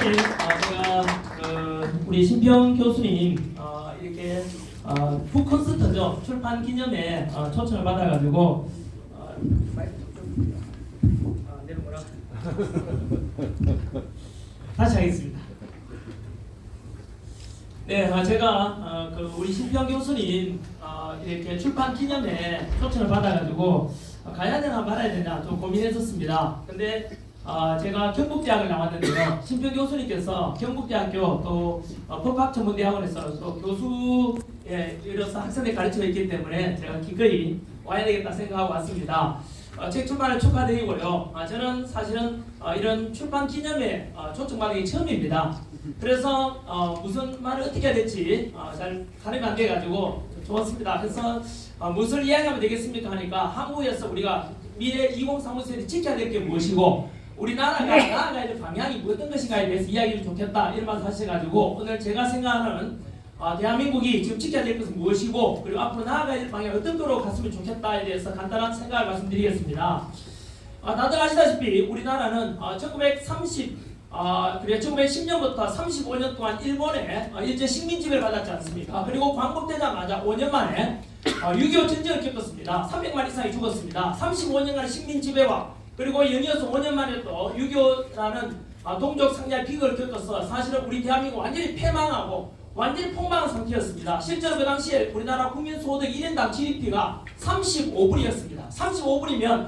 사실 제가 우리 신평 교수님 이렇게 북콘서트죠 출판 기념에 초청을 받아가지고 내려오라. 다시 하겠습니다. 네, 제가 우리 신평 교수님 이렇게 출판 기념에 초청을 받아가지고 가야 되나 말아야 되나 좀 고민했었습니다. 근데 제가 경북대학을 나왔는데요. 신평 교수님께서 경북대학교 또 법학전문대학원에서 또 교수로서 학생들 가르치고 있기 때문에 제가 기꺼이 와야 되겠다 생각하고 왔습니다. 책 출판을 축하드리고요. 저는 사실은 이런 출판 기념회 초청받은 게 처음입니다. 그래서 무슨 말을 어떻게 해야 될지 잘 가늠이 안 돼가지고 좋았습니다. 그래서 무엇을 이야기하면 되겠습니까 하니까 한국에서 우리가 미래 2030세대 지켜야 될 게 무엇이고 우리나라가 나아가야 될 방향이 어떤 것인가에 대해서 이야기를 좋겠다 이런 말씀 하셔가지고 오늘 제가 생각하는 대한민국이 지금 지켜야 될 것은 무엇이고 그리고 앞으로 나아가야 될 방향이 어떤 거로 갔으면 좋겠다에 대해서 간단한 생각을 말씀드리겠습니다. 다들 아시다시피 우리나라는 1910년부터 35년 동안 일본에 일제 식민지배를 받았지 않습니까? 그리고 광복되자마자 5년 만에 6.25 전쟁을 겪었습니다. 300만 이상이 죽었습니다. 35년간의 식민지배와 그리고 연이어서 5년 만에 또 6.25라는 동족 상대의 비극을 겪어서 사실은 우리 대한민국 완전히 패망하고 완전히 폭망한 상태였습니다. 실제로 그 당시에 우리나라 국민소득 1인당 GDP가 35불이었습니다. 35불이면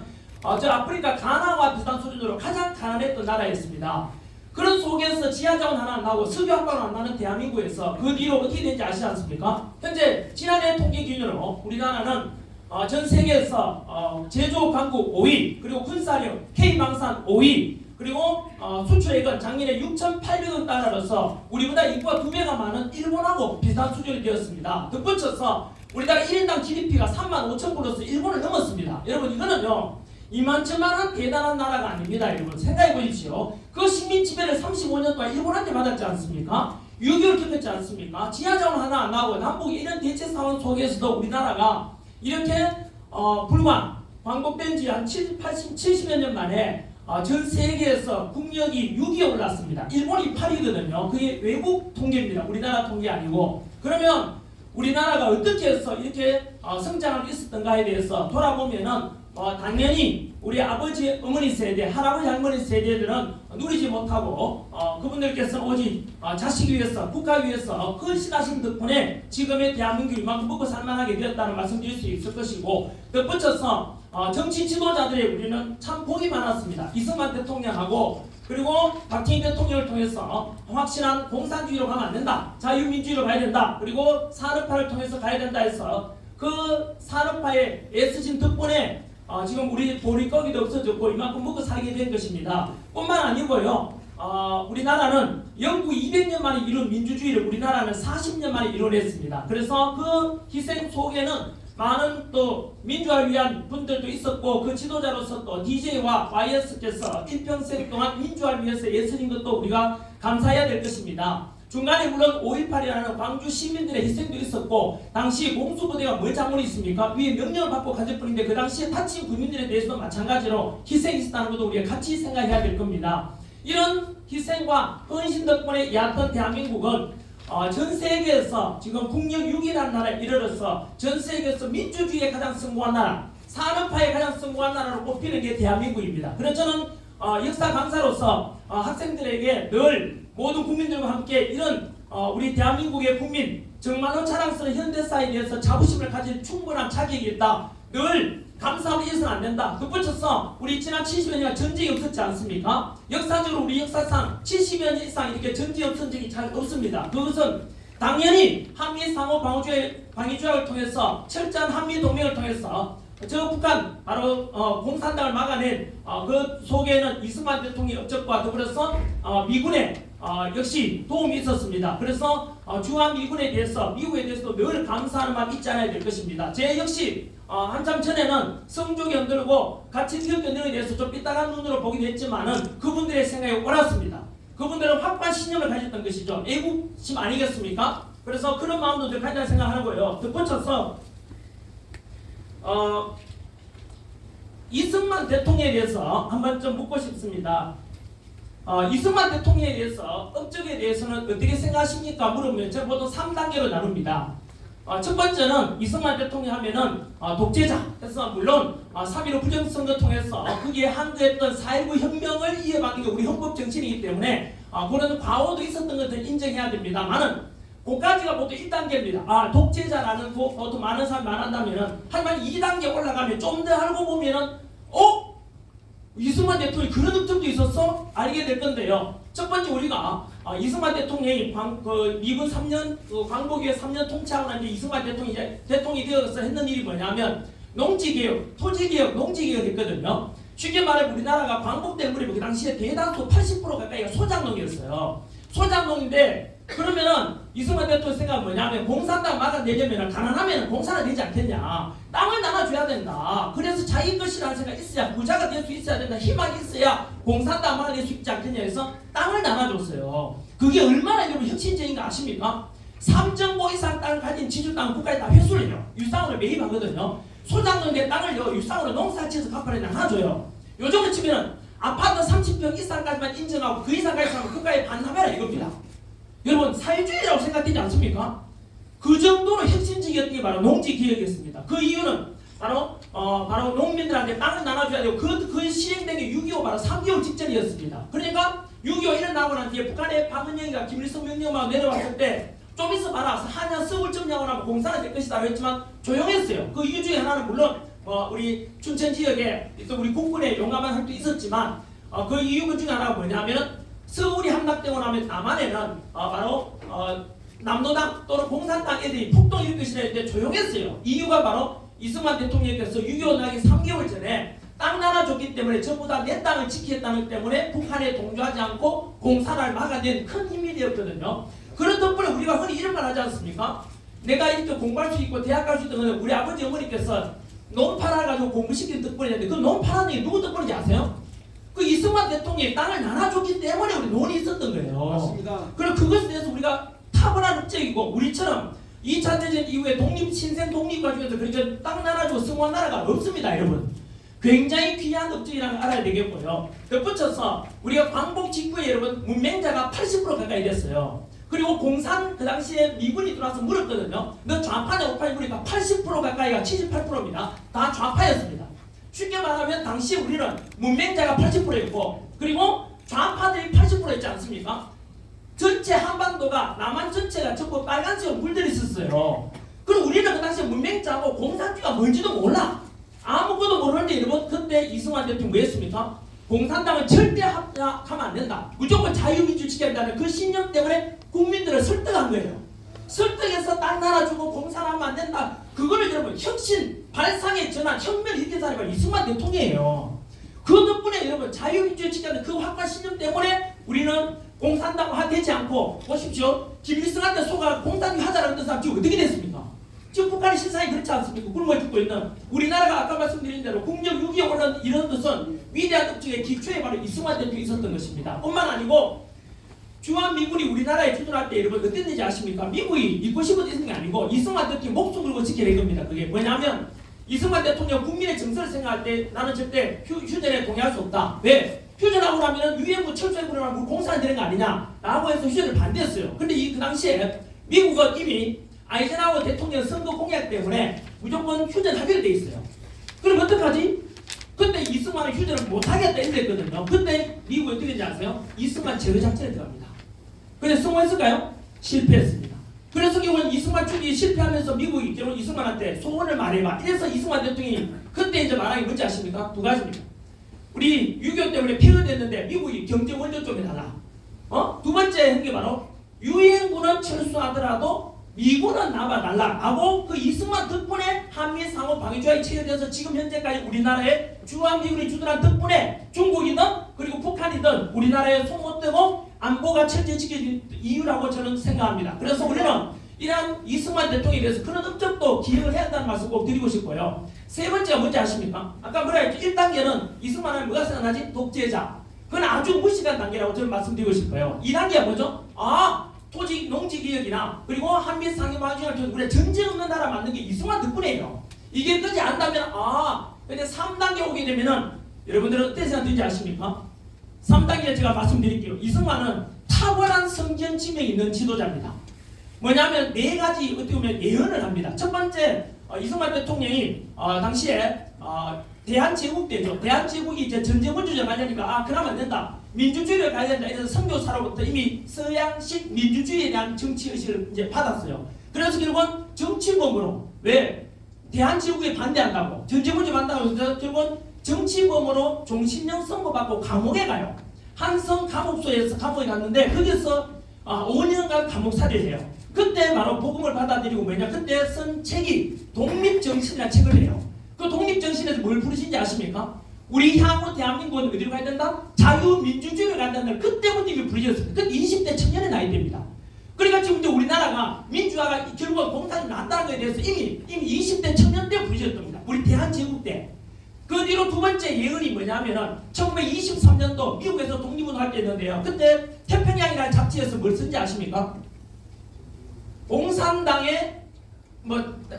저 아프리카 가나와 비슷한 수준으로 가장 가난했던 나라였습니다. 그런 속에서 지하자원 하나 안 나오고 석유 한 방울 안 나는 대한민국에서 그 뒤로 어떻게 된지 아시지 않습니까? 현재 지난해 통계 기준으로 우리나라는 전 세계에서 제조업 강국 5위, 그리고 군사력 K망산 5위, 그리고 수출액은 작년에 6,800억 달러로서 우리보다 인구가 2배가 많은 일본하고 비슷한 수준이 되었습니다. 덧붙여서 우리나라 1인당 GDP가 35,000불로서 일본을 넘었습니다. 여러분 이거는요 이만저만한 대단한 나라가 아닙니다. 여러분 생각해 보십시오. 그 식민지배를 35년 동안 일본한테 받았지 않습니까? 6.25를 겪었지 않습니까? 지하자원 하나 안 나오고 남북이 이런 대체 상황 속에서도 우리나라가 이렇게 불과 광복된 지 한 70여 년 만에 전 세계에서 국력이 6위에 올랐습니다. 일본이 8위거든요. 그게 외국 통계입니다. 우리나라 통계 아니고. 그러면 우리나라가 어떻게 해서 이렇게 성장할 수 있었던가에 대해서 돌아보면은 당연히 우리 아버지 어머니 세대, 할아버지 할머니 세대들은 누리지 못하고 그분들께서는 오직 자식 위해서 국가 위해서 헌신하신 덕분에 지금의 대한민국이 이만큼 먹고 살만하게 되었다는 말씀드릴 수 있을 것이고 덧붙여서 정치 지도자들의 우리는 참 복이 많았습니다. 이승만 대통령하고 그리고 박정희 대통령을 통해서 확실한 공산주의로 가면 안 된다. 자유민주주의로 가야 된다. 그리고 산업화를 통해서 가야 된다 해서 그 산업화에 애쓰신 덕분에 지금 우리 보릿고기도 없어졌고 이만큼 먹고 살게 된 것입니다. 뿐만 아니고요. 우리나라는 영국 200년 만에 이룬 민주주의를 우리나라는 40년 만에 이뤄냈습니다. 그래서 그 희생 속에는 많은 또 민주화를 위한 분들도 있었고 그 지도자로서 또 DJ와 YS께서 일평생 동안 민주화를 위해서 애쓰신 것도 우리가 감사해야 될 것입니다. 중간에 물론 5.18이라는 광주 시민들의 희생도 있었고 당시 공수부대가 뭘 잘못이 있습니까? 위에 명령을 받고 가질 뿐인데 그 당시에 다친 국민들에 대해서도 마찬가지로 희생이 있었다는 것도 우리가 같이 생각해야 될 겁니다. 이런 희생과 헌신 덕분에 얕은 대한민국은 전 세계에서 지금 국력 6위라는 나라에 이르러서 전 세계에서 민주주의에 가장 성공한 나라, 산업화에 가장 성공한 나라로 꼽히는 게 대한민국입니다. 그래서 저는 역사 강사로서 학생들에게 늘 모든 국민들과 함께 이런 우리 대한민국의 국민 정말로 자랑스러운 현대사에 대해서 자부심을 가질 충분한 자격이 있다. 늘 감사하고 있어서는 안 된다. 덧붙여서 우리 지난 70여 년 전쟁이 없었지 않습니까? 역사적으로 우리 역사상 70여 년 이상 이렇게 전쟁이 없은 적이 잘 없습니다. 그것은 당연히 한미 상호 방위조약을 통해서 철저한 한미 동맹을 통해서 저 북한 바로 공산당을 막아낸 그 속에는 이승만 대통령의 업적과 더불어서 미군의 역시 도움이 있었습니다. 그래서 주한미군에 대해서 미국에 대해서도 늘 감사하는 마음 있지 않아야 될 것입니다. 제 역시 한참 전에는 성조기 흔들고 같이 기업견들에 대해서 좀 삐딱한 눈으로 보기도 했지만은 그분들의 생각이 옳았습니다. 그분들은 확고한 신념을 가졌던 것이죠. 애국심 아니겠습니까? 그래서 그런 마음도 늘 가진다고 생각하고요. 덧붙여서 이승만 대통령에 대해서 한번 좀 묻고 싶습니다. 이승만 대통령에 대해서 부분에 대해서는 어떻게 생각하십니까? 물으면 제가 보통 3단계로 나눕니다. 첫 번째는 이승만 대통령 하면은 독재자 해서 물론 3.15 부정선거 통해서 거기에 한거했던 4.19 혁명을 이어받는 게 우리 헌법 정신이기 때문에 그런 과오도 있었던 것을 인정해야 됩니다만은 그까지가 보통 1단계입니다. 독재자라는 거 보통 많은 사람이 말한다면은 하지만 2단계 올라가면 좀 더 알고 보면은 이승만 대통령이 그런 흑점도 있었어? 알게 될 건데요. 첫 번째 우리가 이승만 대통령이 미군 3년 광복위에 3년 통치하고 난 뒤에 이승만 대통령이 되어서 했는 일이 뭐냐면 농지개혁, 토지개혁, 농지개혁을 했거든요. 쉽게 말해 우리나라가 광복될 무렵에 그 당시에 대다수 80% 가까이가 소작농이었어요. 소작농인데 그러면은 이승만 대통령 생각은 뭐냐면 공산당 막아내려면 가난하면 공산화 되지 않겠냐. 땅을 나눠줘야 된다. 그래서 자기 것이라는 생각이 있어야 부자가 될 수 있어야 된다. 희망이 있어야 공산당 막아낼 수 있지 않겠냐 해서 땅을 나눠줬어요. 그게 얼마나 여러분 혁신적인 거 아십니까? 3정보 이상 땅을 가진 지주땅은 국가에 다 회수를 해요. 유상으로 매입하거든요. 소작농의 땅을요 유상으로 농사지어서 갚아내 나눠줘요. 요즘은 치면은 아파트 30평 이상까지만 인정하고 그 이상까지 사면 국가에 반납해라 이겁니다. 여러분 사회주의라고 생각되지 않습니까? 그 정도로 혁신적이었던 게 바로 농지개혁이었습니다. 그 이유는 바로 농민들한테 땅을 나눠줘야 되고 그 시행된 게 6.25 바로 3개월 직전이었습니다. 그러니까 6.25 일어나고 난 뒤에 북한의 박은영이가 김일성 명령만 내려왔을 때 좀 있어 봐라 한양 서울 점령을 하고 공산화 될 것이다 했지만 조용했어요. 그 이유 중에 하나는 물론 우리 춘천 지역에 또 우리 국군의 용감한 활동도 있었지만 그 이유 중에 하나가 뭐냐면 서울이 함락되고 나면 남한에는 바로 남노당 또는 공산당 애들이 폭동을 일으키시려 했는데 조용했어요. 이유가 바로 이승만 대통령께서 6.25 나기 3개월 전에 땅 나눠줬기 때문에 전부 다 내 땅을 지키겠다는 때문에 북한에 동조하지 않고 공산화를 막아낸 큰 힘이 되었거든요. 그런 덕분에 우리가 흔히 이런 말 하지 않습니까? 내가 이렇게 공부할 수 있고 대학 갈 수 있던 건 우리 아버지 어머니께서 논 팔아가지고 공부시킨 덕분이었는데 그 논 팔아는 게 누구 덕분인지 아세요? 그 이승만 대통령이 땅을 나눠줬기 때문에 우리 논이 있었던 거예요. 맞습니다. 그럼 그것에 대해서 우리가 탁월한 업적이고 우리처럼 2차 대전 이후에 신생 독립과 중에서 그렇게 땅 나눠주고 승호한 나라가 없습니다, 여러분. 굉장히 귀한 업적이라는 걸 알아야 되겠고요. 덧붙여서 우리가 광복 직후에 여러분 문맹자가 80% 가까이 됐어요. 그리고 그 당시에 미군이 들어와서 물었거든요. 너 좌파냐 우파냐 물으니까 80% 가까이가 78%입니다. 다 좌파였습니다. 쉽게 말하면 당시 우리는 문맹자가 80%였고 그리고 좌파들이 80%였지 않습니까? 전체 한반도가 남한 전체가 전부 빨간색으로 물들어 있었어요. 그럼 우리는 그 당시에 문맹자고 공산주의가 뭔지도 몰라. 아무것도 모르는데 여러분 그때 이승만 대통령이 뭐 했습니까? 공산당은 절대 합작하면 안 된다. 무조건 자유민주 지켜야 한다는 그 신념 때문에 국민들을 설득한 거예요. 설득해서 땅 나눠주고 공산하면 안 된다. 그거를 여러분 혁신, 발상의 전환, 혁명을 일으킨 사람이 바로 이승만 대통령이에요. 그 덕분에 여러분 자유민주주의 지키는 그 확고한 신념 때문에 우리는 공산당화 되지 않고 보십시오. 김일성한테 속아 공산주의 하자라는 했던 사람 지금 어떻게 됐습니까? 지금 북한의 신상이 그렇지 않습니까? 굶어 죽고 있는 우리나라가 아까 말씀드린 대로 국력 6위에 올라 이런 것은 위대한 업적의 기초에 바로 이승만 대통령이 있었던 것입니다. 뿐만 아니고 주한미군이 우리나라에 주둔할 때 여러분 어땠는지 아십니까? 미국이 있고 싶어서 있는 게 아니고 이승만 대통령이 목숨 걸고 지켜낸 겁니다. 그게 뭐냐면 이승만 대통령 국민의 정서를 생각할 때 나는 절대 휴전에 동의할 수 없다. 왜? 휴전하고 나면 위안부 철수해버리면 공산이 되는 거 아니냐 라고 해서 휴전을 반대했어요. 근데 그 당시에 미국은 이미 아이젠하워 대통령 선거 공약 때문에 무조건 휴전 하기로 돼 있어요. 그럼 어떡하지? 그때 이승만은 휴전을 못하겠다 이랬거든요. 그때 미국이 어떻게 했는지 아세요? 이승만 제거 작전에 들어갑니다. 근데 성공했을까요? 실패했습니다. 그래서 결국은 이승만 추기 실패하면서 미국이 결국 이승만한테 소원을 말해봐. 이래서 이승만 대통령이 그때 이제 말한 게 뭔지 아십니까? 두 가지입니다. 우리 6.25 때문에 폐허됐는데 미국이 경제 원조 쪽에 달라. 두 번째 한 게 바로 유엔군은 철수하더라도 미군은 남아달라 하고 그 이승만 덕분에 한미 상호 방위 조약이 체결돼서 지금 현재까지 우리나라에 주한미군이 주둔한 덕분에 중국이든 그리고 북한이든 우리나라에 손 못 대고 안보가 철저히 지켜진 이유라고 저는 생각합니다. 그래서 우리는 이러한 이승만 대통령에 대해서 그런 업적도 기억을 해야 한다는 말씀 꼭 드리고 싶고요. 세 번째가 뭔지 아십니까? 아까 뭐라 했죠? 1단계는 이승만 하면 뭐가 생각나지? 독재자. 그건 아주 무식한 단계라고 저는 말씀드리고 싶어요. 2단계가 뭐죠? 토지 농지개혁이나 그리고 한미 상임방위를 통해서 우리가 전쟁 없는 나라 만든 게 이승만 덕분이에요. 이게 끄지 않다면 근데 3단계 오게 되면은 여러분들은 어떤 생각 드는지 아십니까? 3단계 제가 말씀드릴게요. 이승만은 탁월한 성견지명이 있는 지도자입니다. 뭐냐면 네 가지 어떻게 보면 예언을 합니다. 첫 번째, 이승만 대통령이 당시에 대한제국대죠. 대한제국이 이제 전제군주제 가려니까 그러면 안 된다. 민주주의를 가야 된다. 이래서 선교사로부터 이미 서양식 민주주의에 대한 정치 의식을 이제 받았어요. 그래서 결국은 정치범으로 왜 대한제국에 반대한다고 전제군주에 반대한다고 해서 결국은 정치범으로 종신형 선고받고 감옥에 가요. 한성 감옥소에서 감옥에 갔는데 거기서 5년간 감옥살이를 해요. 그때 바로 복음을 받아들이고 뭐냐 그때 쓴 책이 독립정신이라는 책을 내요. 그 독립정신에서 뭘 부르신지 아십니까? 우리 향후 대한민국은 어디로 가야 된다? 자유민주주의를 가야 된다. 그때부터 이미 부르셨습니다. 그때 20대 청년의 나이대입니다. 그러니까 지금 이제 우리나라가 민주화가 결국은 공산이 난다는 것에 대해서 이미 20대 청년 때 부르셨던 겁니다. 우리 대한제국 때. 그 뒤로 두 번째 예언이 뭐냐면은 1923년도 미국에서 독립운동할 때 있는데요. 그때 태평양이라는 잡지에서 뭘 쓴지 아십니까? 공산당의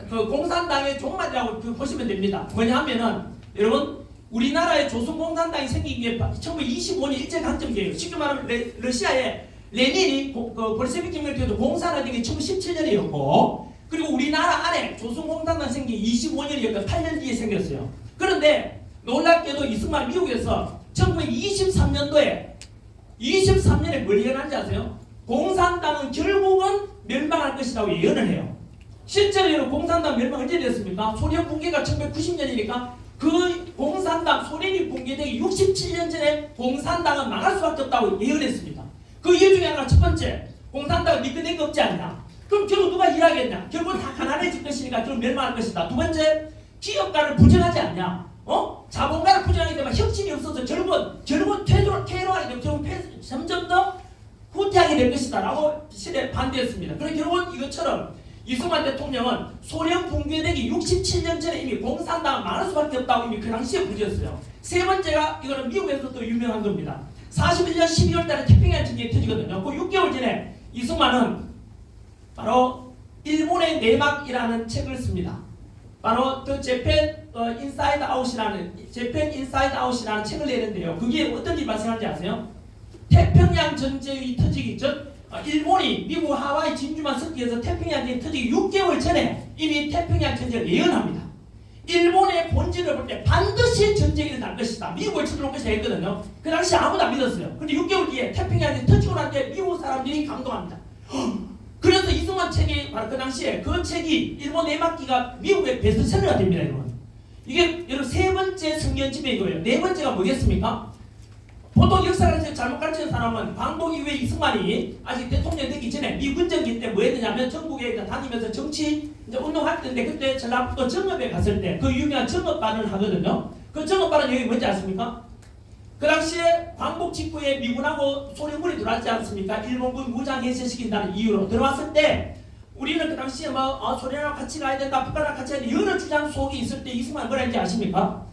공산당의 종말이라고 보시면 됩니다. 뭐냐면은 여러분 우리나라의 조선공산당이 생긴 게 1925년 일제강점기예요. 쉽게 말하면 러시아의 레닌이 볼셰비키 혁명을 통해서 공산화된 게 1917년이었고 그리고 우리나라 안에 조선공산당 생긴 게 25년이었고 8년 뒤에 생겼어요. 그런데 놀랍게도 이승만 미국에서 1923년도에 뭘 예언한지 아세요? 공산당은 결국은 멸망할 것이라고 예언을 해요. 실제로 공산당 멸망 언제 됐습니까? 소련 붕괴가 1990년이니까 그 공산당 소련이 붕괴되기 67년 전에 공산당은 망할 수밖에 없다고 예언했습니다. 그 이유 중에 하나가 첫 번째, 공산당은 믿는 게 없지 않냐? 그럼 결국 누가 일하겠냐? 결국 다 가난해질 것이니까 결국 멸망할 것이다. 두 번째, 기업가를 부정하지 않냐? 자본가를 부정하기 때문에 혁신이 없어서 결국은 퇴로하게 되면 점점 더 후퇴하게 될 것이다 라고 실에 반대했습니다. 그래서 결국은 이것처럼 이승만 대통령은 소련 붕괴되기 67년 전에 이미 공산당은 망할 수밖에 없다고 이미 그 당시에 부르셨어요. 세 번째가 이거는 미국에서도 유명한 겁니다. 41년 12월 달에 태평양 전쟁이 터지거든요. 그 6개월 전에 이승만은 바로 일본의 내막이라는 책을 씁니다. 바로 The Japan Inside Out이라는 책을 내는데요. 그게 어떤 일이 발생하는지 아세요? 태평양 전쟁이 터지기 전 일본이 미국 하와이 진주만 섞여서 태평양 전쟁이 터지기 6개월 전에 이미 태평양 전쟁을 예언합니다. 일본의 본질을 볼 때 반드시 전쟁이 일어날 것이다. 미국을 쳐들어올 것이다 했거든요. 그 당시 아무도 안 믿었어요. 근데 6개월 뒤에 태평양이 터지고 난 뒤에 미국 사람들이 감동합니다. 그래서 이승만 책이 바로 그 당시에 그 책이 일본 내막기가 미국의 베스트셀러가 됩니다. 여러분. 이게 여러분 세 번째 성견지명 이거예요. 네 번째가 뭐겠습니까? 보통 역사를 잘못 가르치는 사람은 광복 이후에 이승만이 아직 대통령 되기 전에 미군정기 때 뭐 했느냐면 전국에 다니면서 정치 이제 운동할 때인데 그때 전라북도 정읍에 갔을 때 그 유명한 정읍반을 하거든요. 그 정읍반은 여기 뭔지 아십니까? 그 당시에 광복 직후에 미군하고 소련군이 들어왔지 않습니까? 일본군 무장 해제시킨다는 이유로 들어왔을 때 우리는 그 당시에 소련하고 같이 가야 된다, 북한하고 같이 가야 된다 여러 주장 속이 있을 때 이승만이 뭐라 했는지 아십니까?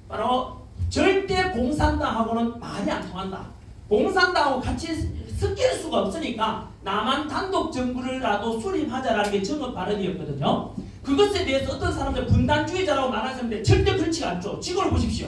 바로 절대 공산당하고는 말이 안 통한다. 공산당하고 같이 섞일 수가 없으니까 남한 단독 정부를라도 수립하자라는 게 정읍 발언이었거든요. 그것에 대해서 어떤 사람들 분단주의자라고 말하는데 절대 그렇지가 않죠. 지금을 보십시오.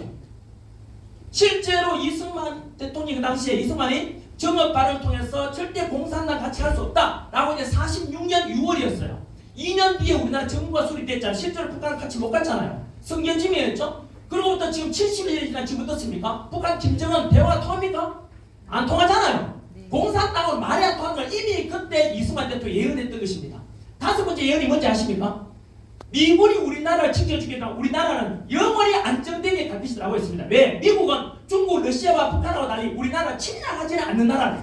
실제로 이승만 대통령이 그 당시에 이승만이 정읍 발언을 통해서 절대 공산당 같이 할 수 없다라고 이제 46년 6월이었어요. 2년 뒤에 우리나라 정부가 수립됐잖아요. 실제로 북한을 같이 못 갔잖아요. 성견지명이었죠. 그로부터 지금 70년이 지난 지금 어떻습니까? 북한 김정은 대화가 통합니까? 안 통하잖아요. 공산당은 말이 안 통하는 걸 이미 그때 이승만 대통령이 예언했던 것입니다. 다섯 번째 예언이 뭔지 아십니까? 미군이 우리나라를 지켜주겠다. 우리나라는 영원히 안정되게 갈 것이라고 했습니다. 왜? 미국은 중국, 러시아와 북한하고 달리 우리나라를 침략하지는 않는 나라네.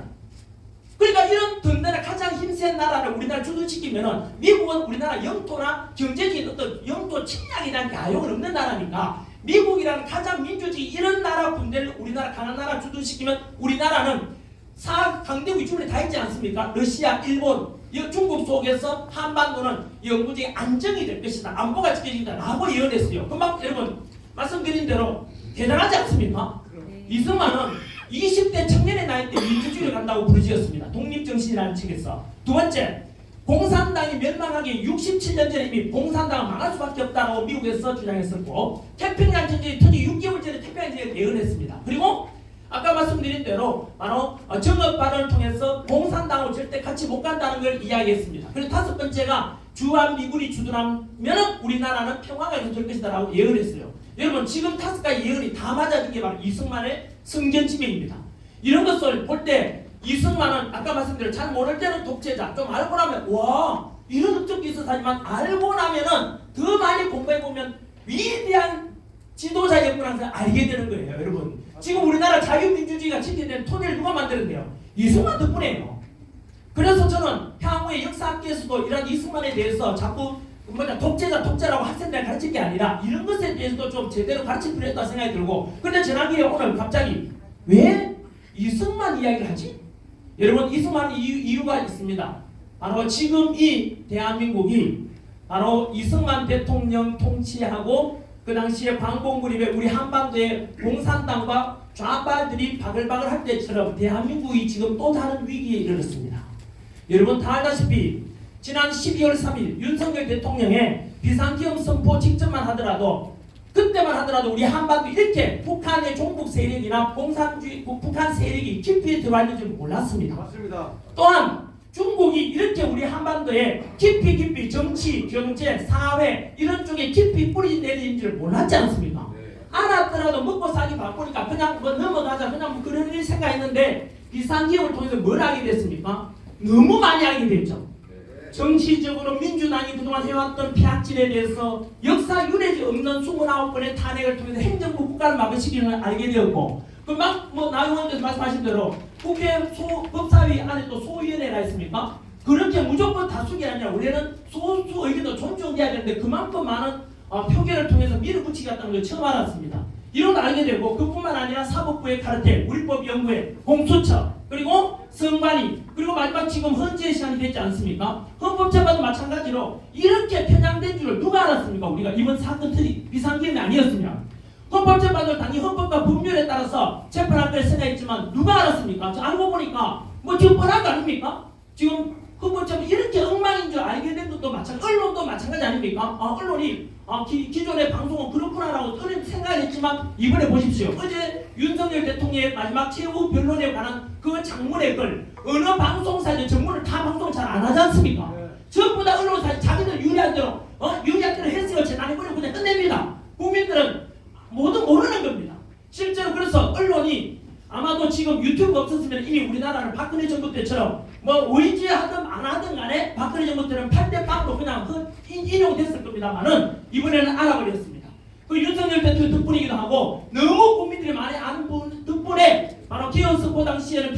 그러니까 이런 든든한 가장 힘센 나라를 우리나라 주둔시키면은 미국은 우리나라 영토나 경제적인 어떤 영토 침략에 대한 야욕은 없는 나라니까 미국이라는 가장 민주주의 이런 나라 군대를 우리나라 강한 나라 주둔시키면 우리나라는 강대국 위주로 다 있지 않습니까? 러시아, 일본, 중국 속에서 한반도는 영구적인 안정이 될 것이다. 안보가 지켜진다. 라고 예언했어요. 금방 여러분 말씀드린 대로 대단하지 않습니까? 이승만은 20대 청년의 나이 때 민주주의를 간다고 부르짖었습니다. 독립정신이라는 책에서. 두 번째, 공산당이 멸망하기 67년 전에 이미 공산당은 망할 수밖에 없다고 미국에서 주장했었고 태평양 전쟁이 터지기 6개월 전에 태평양 전쟁을 예언했습니다. 그리고 아까 말씀드린 대로 바로 정업 발언을 통해서 공산당하고 절대 같이 못 간다는 걸 이야기했습니다. 그리고 다섯 번째가 주한미군이 주둔하면 우리나라는 평화가 이루어질 것이다라고 예언을 했어요. 여러분 지금 다섯 가지 예언이 다 맞아진 게 바로 이승만의 성견지명입니다. 이런 것을 볼 때 이승만은 아까 말씀드린 잘 모를 때는 독재자, 좀 알고 나면 와 이런 흔적이 있어서 하지만 알고 나면은 더 많이 공부해보면 위대한 지도자였구나 해서 알게 되는 거예요. 여러분 지금 우리나라 자유민주주의가 지켜낸 토대를 누가 만들었대요? 이승만 덕분에요. 그래서 저는 향후의 역사학계에서도 이런 이승만에 대해서 자꾸 독재자라고 학생들 가르칠 게 아니라 이런 것에 대해서도 좀 제대로 가르칠 필요가 있다고 생각이 들고, 근데 지난주에 오늘 갑자기 왜 이승만 이야기를 하지? 여러분 이승만 이유가 있습니다. 바로 지금 이 대한민국이 바로 이승만 대통령 통치하고 그 당시에 광복무렵에 우리 한반도에 공산당과 좌빨들이 바글바글 할 때처럼 대한민국이 지금 또 다른 위기에 이르렀습니다. 여러분 다 알다시피 지난 12월 3일 윤석열 대통령의 비상기업 선포 직전만 하더라도 그때만 하더라도 우리 한반도 이렇게 북한의 종북 세력이나 공산주의 북한 세력이 깊이 들어와 있는 줄 몰랐습니다. 맞습니다. 또한 중국이 이렇게 우리 한반도에 깊이 정치, 경제, 사회 이런 쪽에 깊이 뿌리 내리는 줄 몰랐지 않습니까? 네. 알았더라도 먹고 살기 바쁘니까 그냥 뭐 넘어가자 그냥 뭐 그런 일 생각했는데 비상기업을 통해서 뭘 하게 됐습니까? 너무 많이 알게 됐죠. 정치적으로 민주당이 그동안 해왔던 폐악질에 대해서 역사 유례지 없는 29번의 탄핵을 통해서 행정부 국가를 막으시기는 알게 되었고, 그막뭐 나의원께서 말씀하신 대로 국회 법사위 안에 또 소위원회가 있습니까? 그렇게 무조건 다수결이 아니라 우리는 소수 의견도 존중해야 되는데 그만큼 많은 표결을 통해서 밀어붙이겠다는 걸 처음 알았습니다. 이런 알게 되고 그뿐만 아니라 사법부의 카르텔, 우리법연구회, 공수처, 그리고 선관위, 그리고 마지막 지금 헌재 시간이 됐지 않습니까? 헌법재판도 마찬가지로 이렇게 편향된 줄을 누가 알았습니까? 우리가 이번 사건들이 비상기업이 아니었으면 헌법재판도 당연히 헌법과 법률에 따라서 재판할 걸 생각했지만 누가 알았습니까? 알고 보니까 뭐 지금 뻔한 거 아닙니까? 지금 헌법재판 이렇게 엉망인 줄 알게 된 것도 마찬가지, 언론도 마찬가지 아닙니까? 언론이 기존의 방송은 그렇구나라고 생각을 했지만 이번에 보십시오. 어제 윤석열 대통령의 마지막 최후 변론에 관한 그 장문의 글 어느 방송사에서 전문을 다 방송 잘 안 하지 않습니까? 네. 전부 다 언론사 자기들 유리한 대로 했으면 재난해버리고 그냥 끝냅니다. 국민들은 모두 모르는 겁니다. 실제로 그래서 언론이 아마도 지금 유튜브 없었으면 이미 우리나라는 박근혜 정부 때처럼 뭐 의지하든 안 하든 간에 박근혜 정부 때는 8대 0로 그냥 인용됐을 겁니다만은 이번에는 알아버렸습니다. 그 윤석열 대통령 덕분이기도 하고 너무 국민들이 많이 아는 분 덕분에 바로 기현선포 당시에는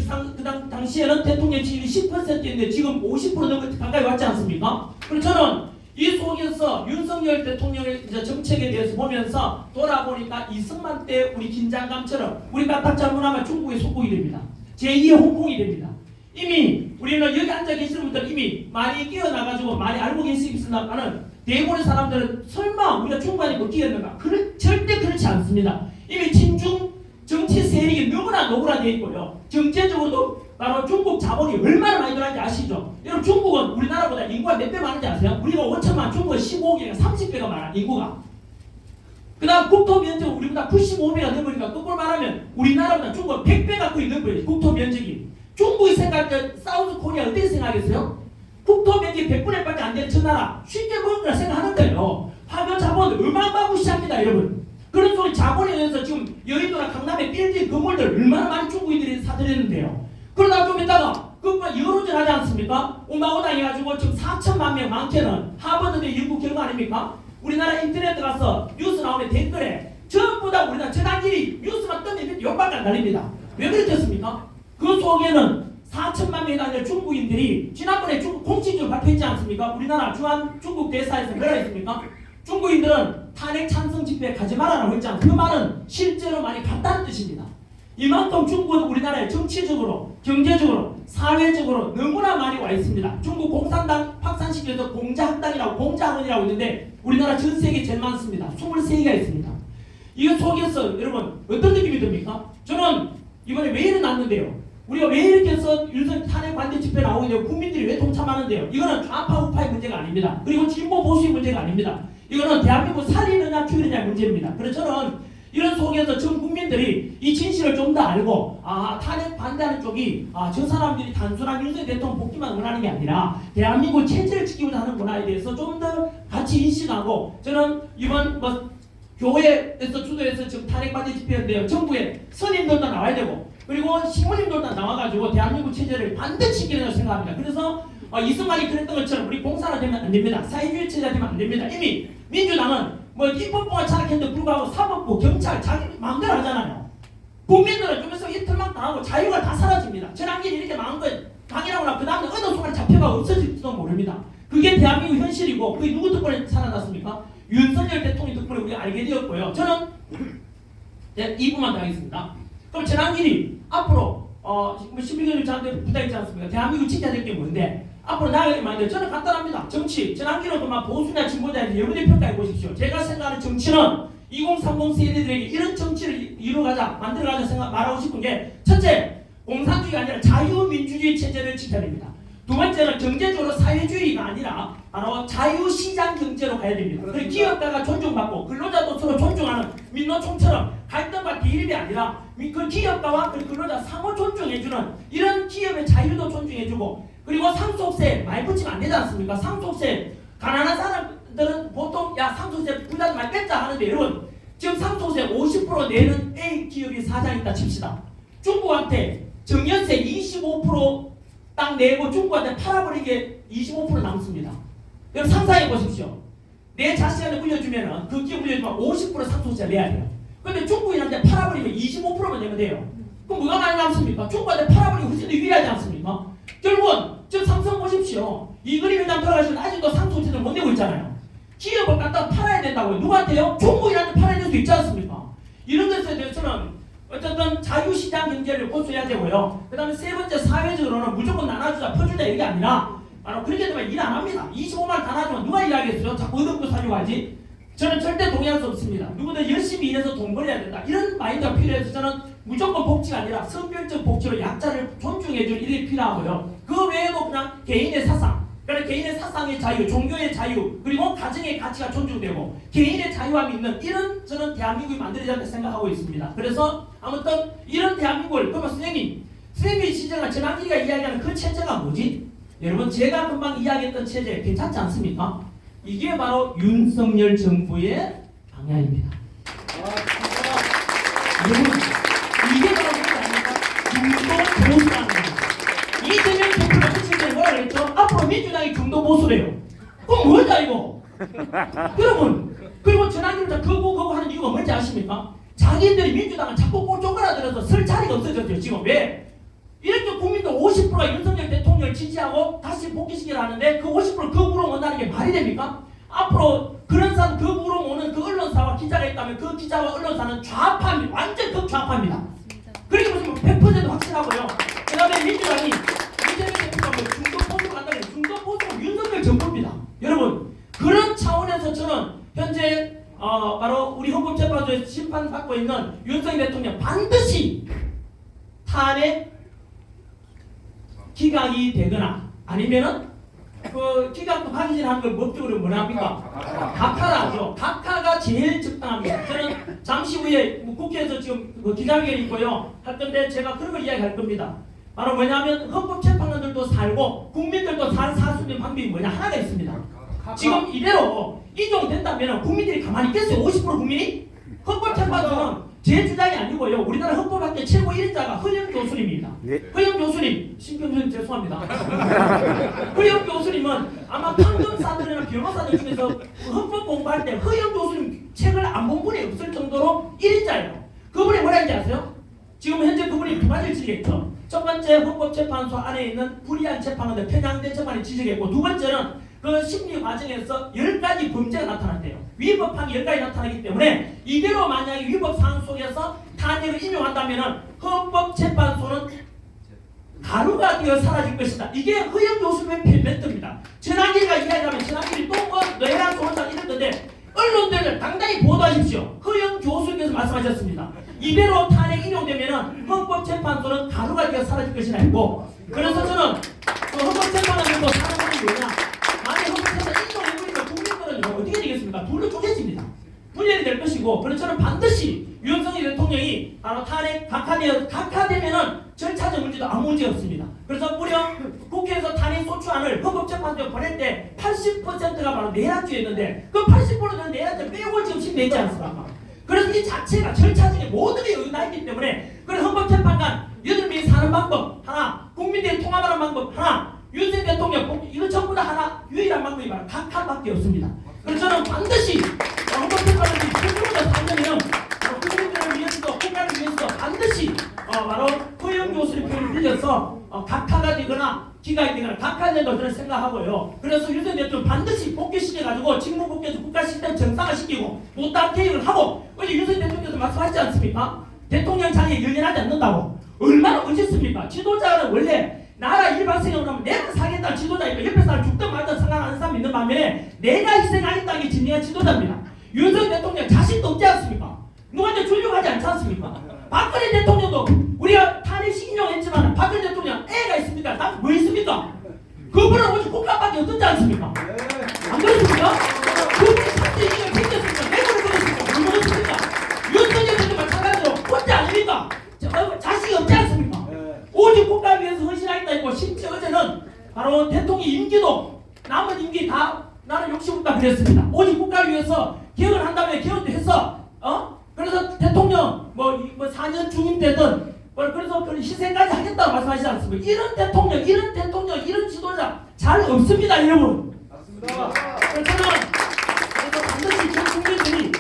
당시에는 대통령 지지율이 10%였는데 지금 50% 넘게 가까이 왔지 않습니까? 그래서 저는 이 속에서 윤석열 대통령의 이제 정책에 대해서 보면서 돌아보니까 이승만 때 우리 긴장감처럼 우리가 딱 잘못하면 중국의 속국이 됩니다. 제2의 홍콩이 됩니다. 이미 우리는 여기 앉아 계시는 분들 이미 많이 끼어나가지고 많이 알고 계시겠습니다만은 대부분의 사람들은 설마 우리가 중국한테 못 끼었는가? 절대 그렇지 않습니다. 이미 친중 정치 세력이 너무나 노골화되어 있고요. 경제적으로도 바로 중국 자본이 얼마나 많이 들어가는지 아시죠? 여러분 중국은 우리나라보다 인구가 몇 배 많은지 아세요? 우리가 5천만, 중국은 15개가 30배가 많아 인구가. 그 다음 국토 면적 우리보다 95배가 넘으니까 거꾸로 말하면 우리나라보다 중국은 100배 가까이 넘어요. 국토 면적이. 중국이 생각할 때 사우스 코리아 어떻게 생각하겠어요? 국토 면적이 100분의 1밖에 안 되는 저 나라 쉽게 먹을 거라 생각하는데요. 화면 자본 어마어마무시합니다 여러분. 그런 소리 자본에 의해서 지금 여의도나 강남의 빌딩 건물들 얼마나 많이 중국인들이 사들였는데요. 그러다 좀 있다가 그것만 여론전 하지 않습니까? 오마오당 해가지고 지금 4천만 명 많게는 하버드대 연구 결과 아닙니까? 우리나라 인터넷 가서 뉴스 나오는 댓글에 전부 다 우리나라 저당끼리 뉴스만 뜨면 욕밖에 안 달립니다. 왜 그렇겠습니까? 그 속에는 4천만 명이 아니라 중국인들이 지난번에 중국 공식적으로 발표했지 않습니까? 우리나라 주한 중국 대사에서 뭐라 했습니까? 중국인들은 탄핵 찬성 집회에 가지 말라고 했지 않습니까? 그 말은 실제로 많이 갔다는 뜻입니다. 이만큼 중국은 우리나라에 정치적으로, 경제적으로, 사회적으로 너무나 많이 와 있습니다. 중국 공산당 확산시켜서 공자학당이라고 공자학원이라고 있는데 우리나라 전 세계에 제일 많습니다. 23개가 있습니다. 이 속에서 여러분 어떤 느낌이 듭니까? 저는 이번에 왜 일어났는데요. 우리가 왜 이렇게 해서 윤석열 탄핵 반대 집회 나오게 되고 국민들이 왜 동참하는데요. 이거는 좌파 우파의 문제가 아닙니다. 그리고 진보 보수의 문제가 아닙니다. 이거는 대한민국 살리느냐 죽이느냐의 문제입니다. 그래서 저는 이런 속에서 전 국민들이 이 진실을 좀 더 알고 탄핵 반대하는 쪽이 저 사람들이 단순한 윤석열 대통령 복귀만 원하는 게 아니라 대한민국 체제를 지키고자 하는 문화에 대해서 좀 더 같이 인식하고 저는 이번 교회에서 주도해서 지금 탄핵 반대 집회인데요. 정부에 선임들도 나와야 되고 그리고 신부님들도 나와가지고 대한민국 체제를 반드시 지키려고 생각합니다. 그래서 이승만이 그랬던 것처럼 우리 공산화 되면 안 됩니다. 사회주의 체제가 되면 안 됩니다. 이미 민주당은 입법부가 장악했는데 불구하고 사법부, 경찰 자기 마음대로 하잖아요. 국민들은 좀 있으면 이틀만 당하고 자유가 다 사라집니다. 전환길이 이렇게 마음껏 강이라고 나면 그 다음에 어느 순간 잡혀가 없어질지도 모릅니다. 그게 대한민국 현실이고 그게 누구 덕분에 살아났습니까? 윤석열 대통령 덕분에 우리가 알게 되었고요. 저는 2부만 더 하겠습니다. 그럼 전환길이 앞으로 신비교육 장관 부탁했지 않습니까? 대한민국 지켜야 될 게 뭔데? 앞으로 나아가게 만들 저는 간단합니다. 정치, 전환기로 그만 보수냐 진보자에 여러분이 평가해 보십시오. 제가 생각하는 정치는 2030 세대들에게 이런 정치를 이루어가자, 만들어가자 생각 말하고 싶은 게 첫째, 공산주의가 아니라 자유민주주의 체제를 지켜야 됩니다. 두 번째는 경제적으로 사회주의가 아니라 바로 자유시장 경제로 가야 됩니다. 그리고 기업가가 존중받고 근로자도 서로 존중하는 민노총처럼 갈등과 대립이 아니라 그 기업가와 그 근로자 상호 존중해주는 이런 기업의 자유도 존중해주고 그리고 상속세 많이 붙이면 안 되지 않습니까? 상속세 가난한 사람들은 보통 상속세 부자들 많이 뺐자 하는데 여러분 지금 상속세 50% 내는 A 기업이 사장 있다 칩시다. 중국한테 정년세 25% 딱 내고 중국한테 팔아버리게 25% 남습니다. 여러분 상상해 보십시오. 내 자식한테 물려주면은 그 기업 물려주면 50% 상속세 내야 돼요. 근데 중국인한테 팔아버리면 25%만 내면 돼요. 그럼 뭐가 많이 남습니까? 중국한테 팔아버리면 훨씬 더 유리하지 않습니까? 결국은 저 삼성 보십시오. 이 그림 회장 돌아가시면 아직도 상속세를 못 내고 있잖아요. 기업을 갖다 팔아야 된다고요. 누구한테요? 중국인한테 팔아야 될 수 있지 않습니까? 이런 것에 대해서는 어쨌든 자유시장 경제를 고수해야 되고요. 그 다음에 세 번째 사회적으로는 무조건 나눠주자 퍼주자 이게 아니라 바로 그렇게 되면 일 안 합니다. 25만 다 나눠주면 누가 일하겠어요? 자꾸 얻어먹고 살려고 하지? 저는 절대 동의할 수 없습니다. 누구든 열심히 일해서 돈 벌어야 된다. 이런 마인드가 필요해서 저는 무조건 복지가 아니라 선별적 복지로 약자를 존중해주는 일이 필요하고요. 그 외에도 그냥 개인의 사상, 그러니까 개인의 사상의 자유, 종교의 자유, 그리고 가정의 가치가 존중되고 개인의 자유함이 있는 이런 저는 대한민국이 만들어야 된다고 생각하고 있습니다. 그래서 아무튼 이런 대한민국을 그러면 선생님이 시절에 전환기가 이야기하는 그 체제가 뭐지? 여러분 제가 금방 이야기했던 체제 괜찮지 않습니까? 이게 바로 윤석열 정부의 방향입니다. 여러분 이게 바로 중도 보수라는 겁니다. 이재명 대표가 그치면 뭐라 그랬죠? 앞으로 민주당이 중도 보수래요. 그럼 뭐야 이거? 여러분 그리고 전환기를 그거 하는 이유가 뭔지 아십니까? 자기들이 민주당은 자꾸 꼭 쪼그라들어서 설 자리가 없어졌죠. 지금 왜? 이렇게 국민들 50%가 윤석열 대통령을 지지하고 다시 복귀시키려 하는데 그 50% 극우로 온다는 게 말이 됩니까? 앞으로 그런 사람 극우로 오는 그 언론사와 기자가 있다면 그 기자와 언론사는 좌파입니다. 완전 극좌파입니다. 그렇게 보시면 100% 확실하고요. 그 다음에 민주당이 이재명 대표가 중도 보수 간다는 중도 보수가 윤석열 정부입니다. 여러분 그런 차원에서 저는 현재 바로 우리 헌법재판소에서 심판받고 있는 윤석열 대통령 반드시 탄핵 기각이 되거나 아니면은 그 기각도 하기 전에 하는 걸 법적으로 뭐라 합니까? 각하라죠. 각하가 제일 적당합니다. 저는 잠시 후에 국회에서 지금 기자회견이 있고요. 할 건데 제가 그런 걸 이야기할 겁니다. 바로 뭐냐면 헌법재판관들도 살고 국민들도 살 수 있는 방법이 뭐냐 하나가 있습니다. 지금 이대로 인용된다면 국민들이 가만히 있겠어요? 50% 국민이? 헌법재판소는 제 주장이 아니고요. 우리나라 헌법학계 최고 1인자가 허영 교수님입니다. 네. 허영 교수님, 신평선 죄송합니다. 허영 교수님은 아마 판검사들이나 변호사들 중에서 헌법 공부할 때 허영 교수님 책을 안 본 분이 없을 정도로 1인자예요. 그분이 뭐라 했는지 아세요? 지금 현재 그분이 두 가지를 지적했죠. 첫 번째 헌법재판소 안에 있는 불이한 재판관들 편향된 재판을 지적했고 두 번째는 그 심리 과정에서 10가지 범죄가 나타났대요. 위법한 10가지 나타나기 때문에 이대로 만약에 위법 사안 속에서 탄핵을 인용한다면 헌법재판소는 가루가 되어 사라질 것이다. 이게 허영 교수님의 멘트입니다. 전환기가 이야기하면 전환기를 또 뇌랑 소원장 이럴 건데 언론들을 당당히 보도하십시오. 허영 교수님께서 말씀하셨습니다. 이대로 탄핵 인용되면 헌법재판소는 가루가 되어 사라질 것이라 했고 그래서 저는 그 헌법재판관들도 사는 것이 뭐냐 만약 헌법재판 인용해버리면 국민들은 어떻게 되겠습니까? 둘로 쪼개집니다. 분열이 될 것이고 그래서 저는 반드시 각하되면은 절차적 문제도 아무 문제 없습니다. 그래서 무려 국회에서 탄핵 소추안을 헌법재판소에 보낼 때 80%가 바로 내란죄였는데 그 80%는 내란죄 빼고 지금 신내지 않습니까? 그래서 이 자체가 절차적인 모든 게 여기 나 있기 때문에 그래서 헌법재판관 8명이 사는 방법 하나, 국민들이 통합하는 방법 하나, 윤석열 대통령 이거 전부 다 하나 유일한 방법이 바로 각하밖에 없습니다. 그래서 저는 반드시 헌법재판관이 최종으로 살려면 국민들을 위해서도 국가를 위해서도 반드시 바로 허영 교수의 표를 빌려서 각하가 되거나 기각이 되거나 각하된다고 저는 생각하고요. 그래서 윤석열 대통령 반드시 복귀시켜가지고 직무 복귀해서 국가 시스템 정상화시키고 못다한 개혁을 하고 어제 윤석열 대통령께서 말씀하셨지 않습니까? 대통령 자리에 연연하지 않는다고. 얼마나 멋있습니까? 지도자는 원래 나라 일반생활을 하면 내가 사겠다 지도자니까 옆에 사람 죽든 말든 상관하는 사람 있는 반면에 내가 희생하겠다는 게 진리가 지도자입니다. 윤석열 대통령 자신도 없지 않습니까? 누구한테 주려고 하지 않지 않습니까? 박근혜 대통령도 우리가 탄핵 인용했지만 박근혜 대통령 애가 있습니까? 다 뭐 있습니까? 그분은 오직 국가밖에 없지 않습니까? 안 그렇습니까? 그분이 탄핵 인용을 챙겼습니까? 내고를 먹었습니까? 뭘 먹었습니까? 윤석열 대통령 마찬가지로 혼자 아닙니까? 자식이 없지 않습니까? 오직 국가를 위해서 헌신하겠다 했고 심지어 어제는 바로 대통령 임기도 남은 임기 다 나는 욕심 없다 그랬습니다. 오직 국가를 위해서 개혁을 한다면 개혁도 했어. 그래서 대통령 뭐 4년 중임 되든 그래서 그 희생까지 하겠다고 말씀하시지 않습니까? 이런 대통령, 이런 지도자 잘 없습니다, 여러분. 맞습니다. 그래서 저는 반드시 전 국민들이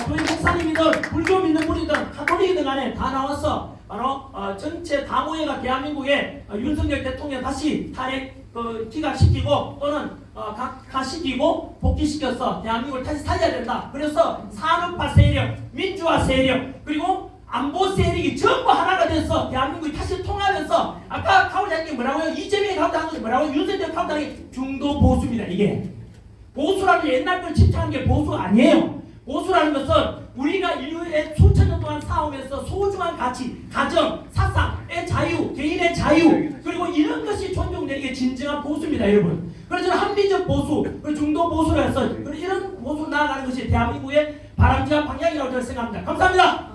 교회 목사님이든 불교 믿는 분이든 가톨릭이든 간에 다 나와서 바로 전체 다모회가 대한민국에 윤석열 대통령 다시 탄핵 기각시키고 또는 각하시키고 복귀시켜서 대한민국을 다시 살려야 된다. 그래서 산업화 세력, 민주화 세력 그리고 안보 세력이 전부 하나가 돼서 대한민국이 다시 통하면서 아까 카우장님 게 뭐라고요? 이재명이 카우장한 게 뭐라고요? 윤석열 카우장한 게 중도 보수입니다. 이게 보수라는 게 옛날 걸 집착하는 게 보수가 아니에요. 보수라는 것은 우리가 인류의 수천 년 동안 싸우면서 소중한 가치, 가정, 사상의 자유, 개인의 자유 그리고 이런 것이 존중되는 게 진정한 보수입니다, 여러분. 그래서 저는 합리적 보수, 중도 보수라 해서 이런 보수로 나아가는 것이 대한민국의 바람직한 방향이라고 저는 생각합니다. 감사합니다.